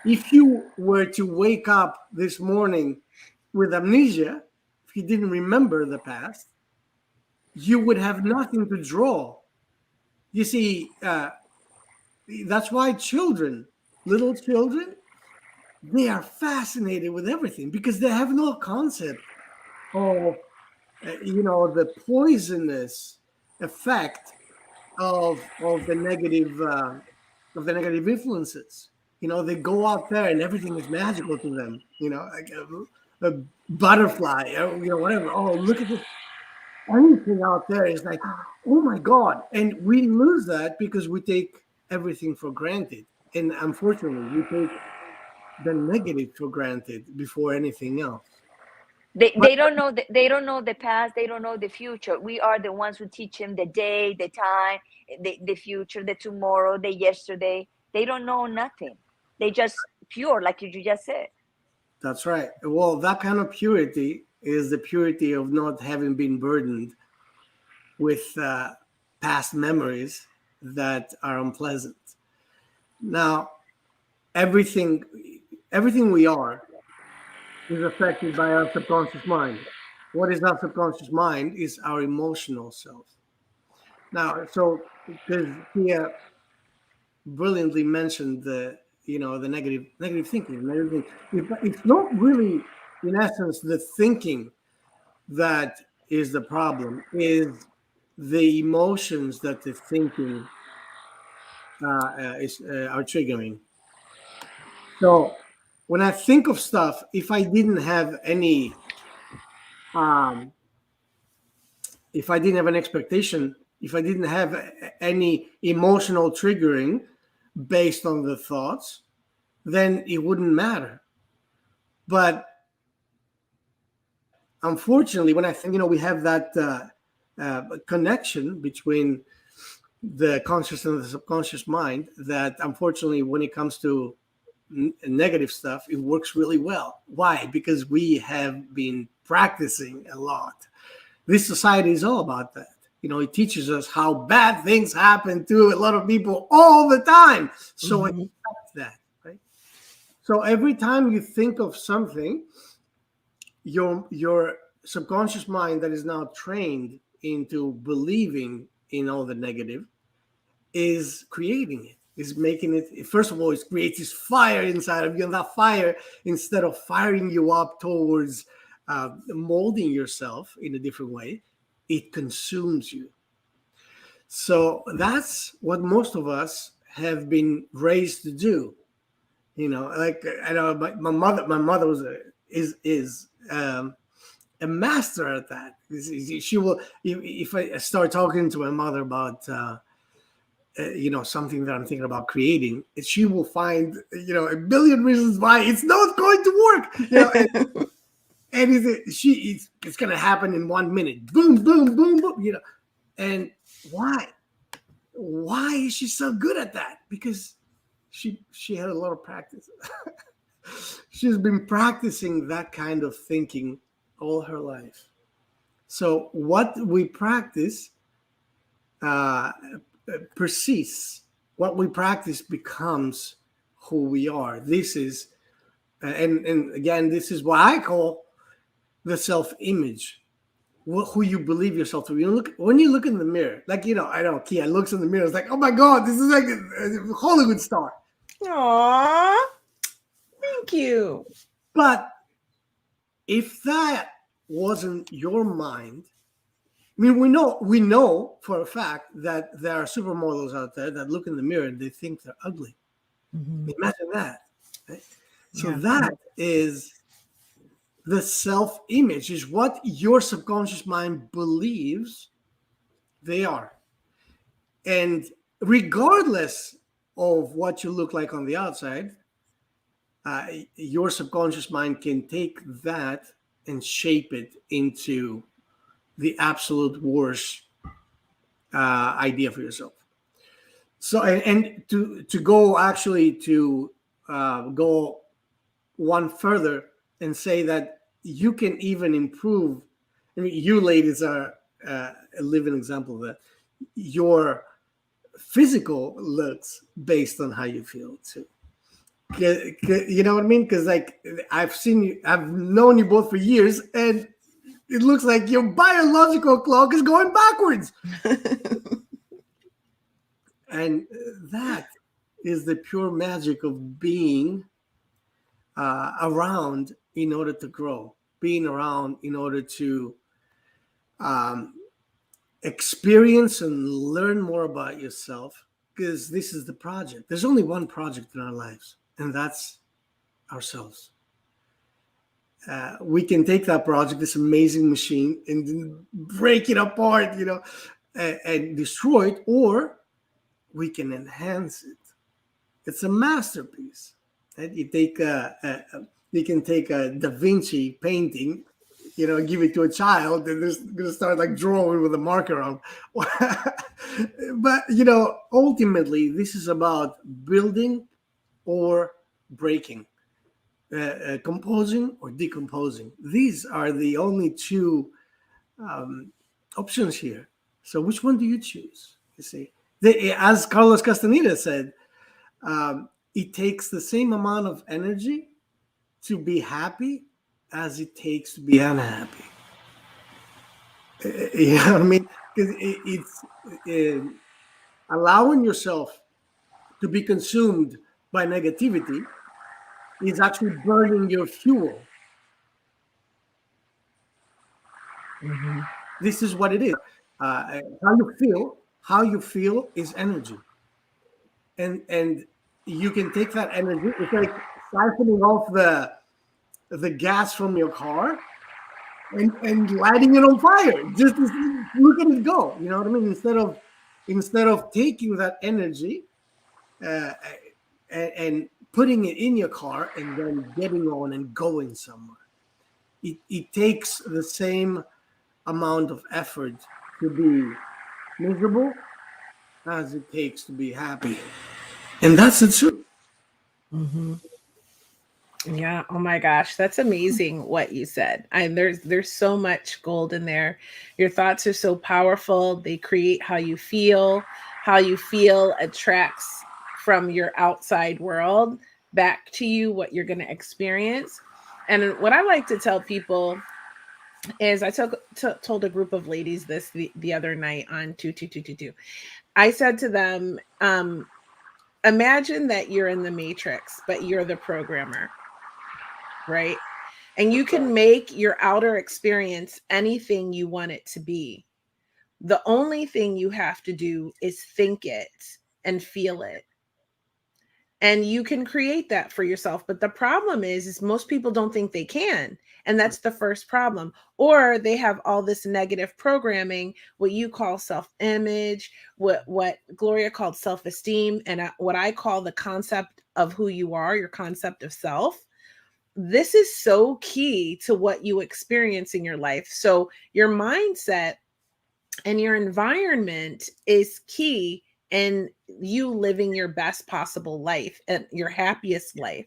If you were to wake up this morning with amnesia, if you didn't remember the past, you would have nothing to draw. You see, that's why children, little children, they are fascinated with everything because they have no concept of, the poisonous effect of the negative influences. They go out there and everything is magical to them. Like a butterfly, whatever. Oh, look at this! Anything out there is like, oh my god! And we lose that because we take everything for granted. And unfortunately, we take the negative for granted before anything else. But They don't know they don't know the past, they don't know the future. We are the ones who teach them the day, the time, the future, the tomorrow, the yesterday. They don't know nothing. They just pure, like you just said. that's right. Well, that kind of purity is the purity of not having been burdened with past memories that are unpleasant. Now, everything, everything we are is affected by our subconscious mind. What is our subconscious mind is our emotional self. Now, so because Tia brilliantly mentioned the negative thinking, negative thinking. It's not really, in essence, the thinking that is the problem. Is the emotions that the thinking are triggering. So when I think of stuff, um, if I didn't have an expectation, if I didn't have any emotional triggering based on the thoughts, then it wouldn't matter. But unfortunately, when I think, we have that connection between the conscious and the subconscious mind that unfortunately, when it comes to negative stuff, it works really well. Why? Because we have been practicing a lot. This society is all about that. It teaches us how bad things happen to a lot of people all the time. So Mhm. expect that, right? So every time you think of something, your subconscious mind that is now trained into believing in all the negative is creating it, is making it. First of all, it creates this fire inside of you, and that fire, instead of firing you up towards molding yourself in a different way, it consumes you. So that's what most of us have been raised to do. Like, I know my mother is a master at that. She will, if I start talking to my mother about something that I'm thinking about creating, she will find a billion reasons why it's not going to work. And it's going to happen in 1 minute. Boom, boom, boom, boom. And why? Why is she so good at that? Because she had a lot of practice. She's been practicing that kind of thinking all her life. So what we practice uh, persists. What we practice becomes who we are. This is, and again, this is what I call the self-image. Who you believe yourself to be. When you look in the mirror, like, I know Kia looks in the mirror. It's like, oh my god, this is like a Hollywood star. Aw, thank you. But if that wasn't your mind, I mean, we know for a fact that there are supermodels out there that look in the mirror and they think they're ugly. Mhm. Imagine that. Right? So Yeah. that is the self-image, is what your subconscious mind believes they are. And regardless of what you look like on the outside, your subconscious mind can take that and shape it into the absolute worst idea for yourself. So, and to go actually to go one further and say that you can even improve. I mean, you ladies are a living example of that. Your physical looks based on how you feel too. You know what I mean? Because like I've known you both for years, and it looks like your biological clock is going backwards, and that is the pure magic of being around in order to grow, being around in order to um, experience and learn more about yourself. Because this is the project. There's only one project in our lives, and that's ourselves. We can take that project, this amazing machine, and then break it apart, and destroy it, or we can enhance it. It's a masterpiece. Right? You can take a Da Vinci painting, give it to a child, and they're going to start like drawing with a marker on. But ultimately, this is about building or breaking. Composing or decomposing. These are the only two options here. So which one do you choose? You see, as Carlos Castaneda said, it takes the same amount of energy to be happy as it takes to be unhappy. You know what I mean? Because it's allowing yourself to be consumed by negativity is actually burning your fuel. Mm-hmm. This is what it is. How you feel is energy, and you can take that energy. It's like siphoning off the gas from your car and lighting it on fire. Just look at it go. You know what I mean? Instead of taking that energy uh, and putting it in your car and then getting on and going somewhere. It takes the same amount of effort to be miserable as it takes to be happy. And that's the truth. Mm-hmm. Yeah. Oh my gosh, that's amazing what you said. There's so much gold in there. Your thoughts are so powerful. They create how you feel. How you feel attracts from your outside world back to you what you're going to experience. And what I like to tell people is told a group of ladies this the other night on 22222. I said to them, imagine that you're in the matrix, but you're the programmer, right? And you can make your outer experience anything you want it to be. The only thing you have to do is think it and feel it. And you can create that for yourself. But the problem is most people don't think they can. And that's the first problem. Or they have all this negative programming, what you call self-image, what Gloria called self-esteem, and what I call the concept of who you are, your concept of self. This is so key to what you experience in your life. So your mindset and your environment is key in you living your best possible life and your happiest life.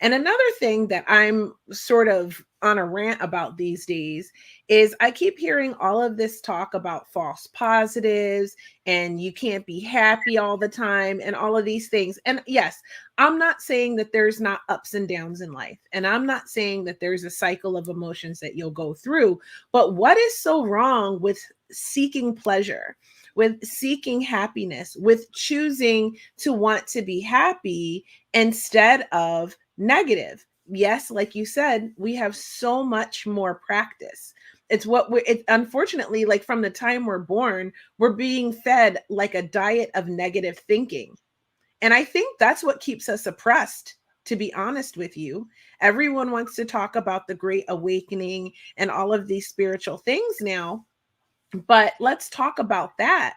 And another thing that I'm sort of on a rant about these days is I keep hearing all of this talk about false positives and you can't be happy all the time and all of these things. And yes, I'm not saying that there's not ups and downs in life. And I'm not saying that there's a cycle of emotions that you'll go through. But what is so wrong with seeking pleasure, with seeking happiness, with choosing to want to be happy instead of negative? Yes, like you said, we have so much more practice. It's unfortunately, like from the time we're born, we're being fed like a diet of negative thinking. And I think that's what keeps us oppressed, to be honest with you. Everyone wants to talk about the Great Awakening and all of these spiritual things now. But let's talk about that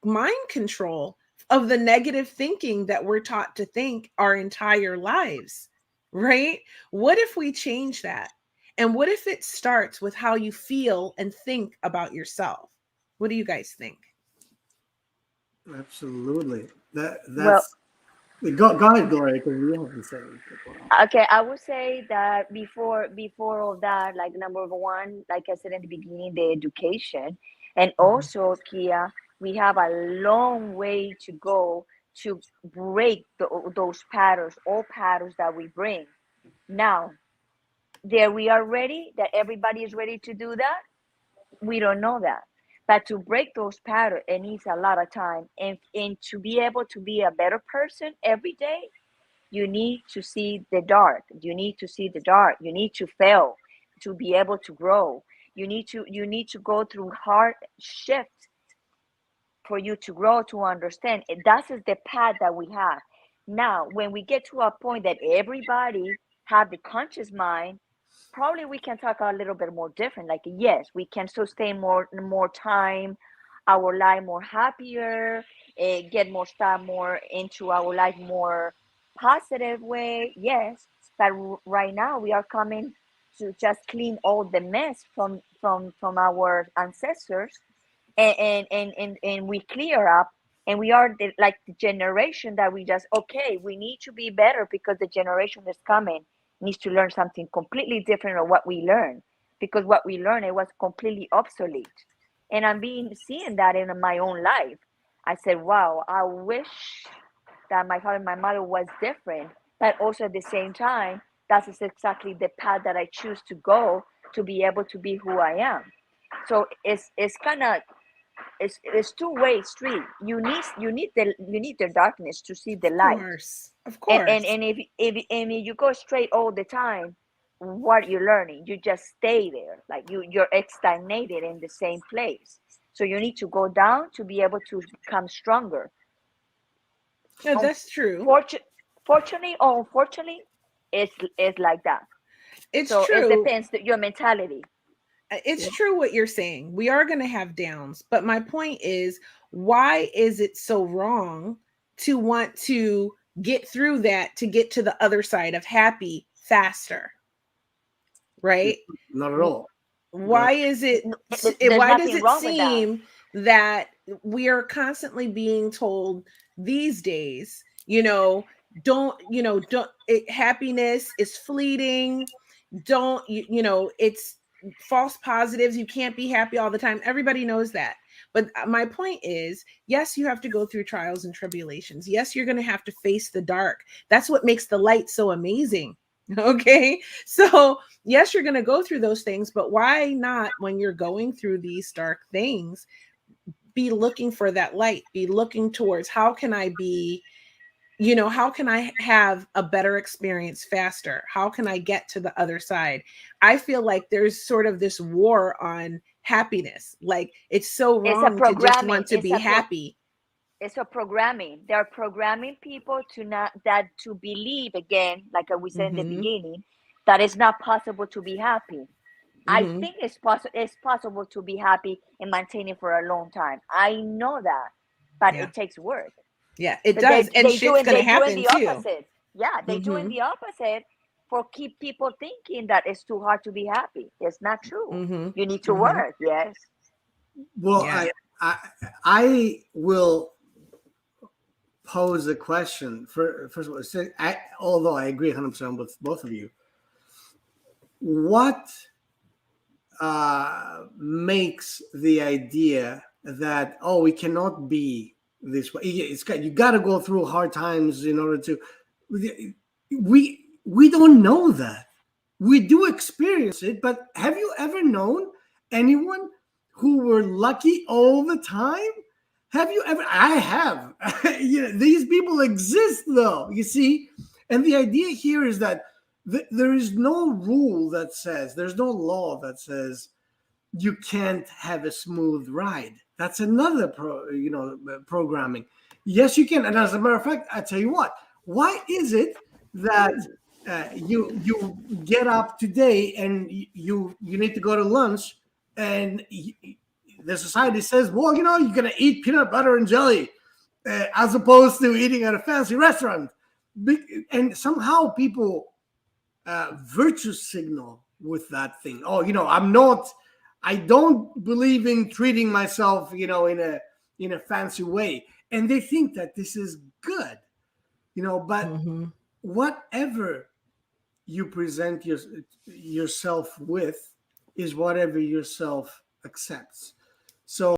mind control of the negative thinking that we're taught to think our entire lives, right? What if we change that? And what if it starts with how you feel and think about yourself? What do you guys think? Absolutely. Well, That's go ahead, Gloria, because we haven't said it before. okay, I would say that before all that, like number one, like I said in the beginning, the education, and Mhm. also Kia, we have a long way to go to break those patterns, all patterns that we bring. Now, there we are ready, that everybody is ready to do that. We don't know that. But to break those patterns, it needs a lot of time. And to be able to be a better person every day, you need to see the dark. You need to see the dark. You need to fail to be able to grow. You need to go through hard shift for you to grow, to understand. That is the path that we have. Now, when we get to a point that everybody have the conscious mind, probably we can talk a little bit more different. Like, yes, we can sustain more time, our life more happier, get more stuff more into our life more positive way. Yes, but right now we are coming to just clean all the mess from our ancestors, and we clear up, and we are like the generation that we just, okay, we need to be better because the generation is coming needs to learn something completely different of what we learned, because what we learned, it was completely obsolete. And I'm being seeing that in my own life. I said, wow, I wish that my father and my mother was different, but also at the same time, that is exactly the path that I choose to go to be able to be who I am. So it's kind of, it's two-way street. You need the darkness to see the Of light. course. Of And course. if you go straight all the time, what you're learning, you just stay there, like you're stagnated in the same place. So you need to go down to be able to become stronger. No, that's true. Fortunately or unfortunately, it's like that. It's So it true. depends your mentality. It's true what you're saying. We are going to have downs, but my point is, why is it so wrong to want to get through that to get to the other side of happy faster, right? Not at all. Why is it, There's why does nothing it wrong with that. seem that we are constantly being told these days, happiness is fleeting, don't it's false positives, you can't be happy all the time. Everybody knows that. But my point is, yes, you have to go through trials and tribulations. Yes, you're going to have to face the dark. That's what makes the light so amazing. Okay, so yes, you're going to go through those things, but why not, when you're going through these dark things, be looking for that light, be looking towards, how can I be, how can I have a better experience faster? How can I get to the other side? I feel like there's sort of this war on happiness. Like, it's so It's a wrong to just programming. want to be happy. It's a programming. They're programming people to not, that to believe again, like we said in the Mm-hmm. beginning, that it's not possible to be happy. I Mm-hmm. think it's possible to be happy and maintain it for a long time. I know that, but Yeah. it takes work. Yeah, it But they does. And they shit's doing gonna they doing happen the too. opposite. Yeah, they doing Mm-hmm. the opposite for keep people thinking that it's too hard to be happy. It's not true. Mm-hmm. You need to Mm-hmm. work. Yes. Well, Yeah. I will pose a question. First of all, although I agree 100% with both of you, what makes the idea that, oh, we cannot be this way? You got to go through hard times in order to. We don't know that. We do experience it, but have you ever known anyone who were lucky all the time? Have you ever? I have. These people exist, though. You see, and the idea here is that there is no rule that says, there's no law that says you can't have a smooth ride. That's another programming. Yes, you can. And as a matter of fact, I tell you what. Why is it that you get up today and you need to go to lunch, and the society says, well, you're gonna eat peanut butter and jelly as opposed to eating at a fancy restaurant, and somehow people virtue signal with that thing. Oh, I don't believe in treating myself, in a fancy way, and they think that this is good, but Mm-hmm. whatever you present yourself with is whatever yourself accepts. So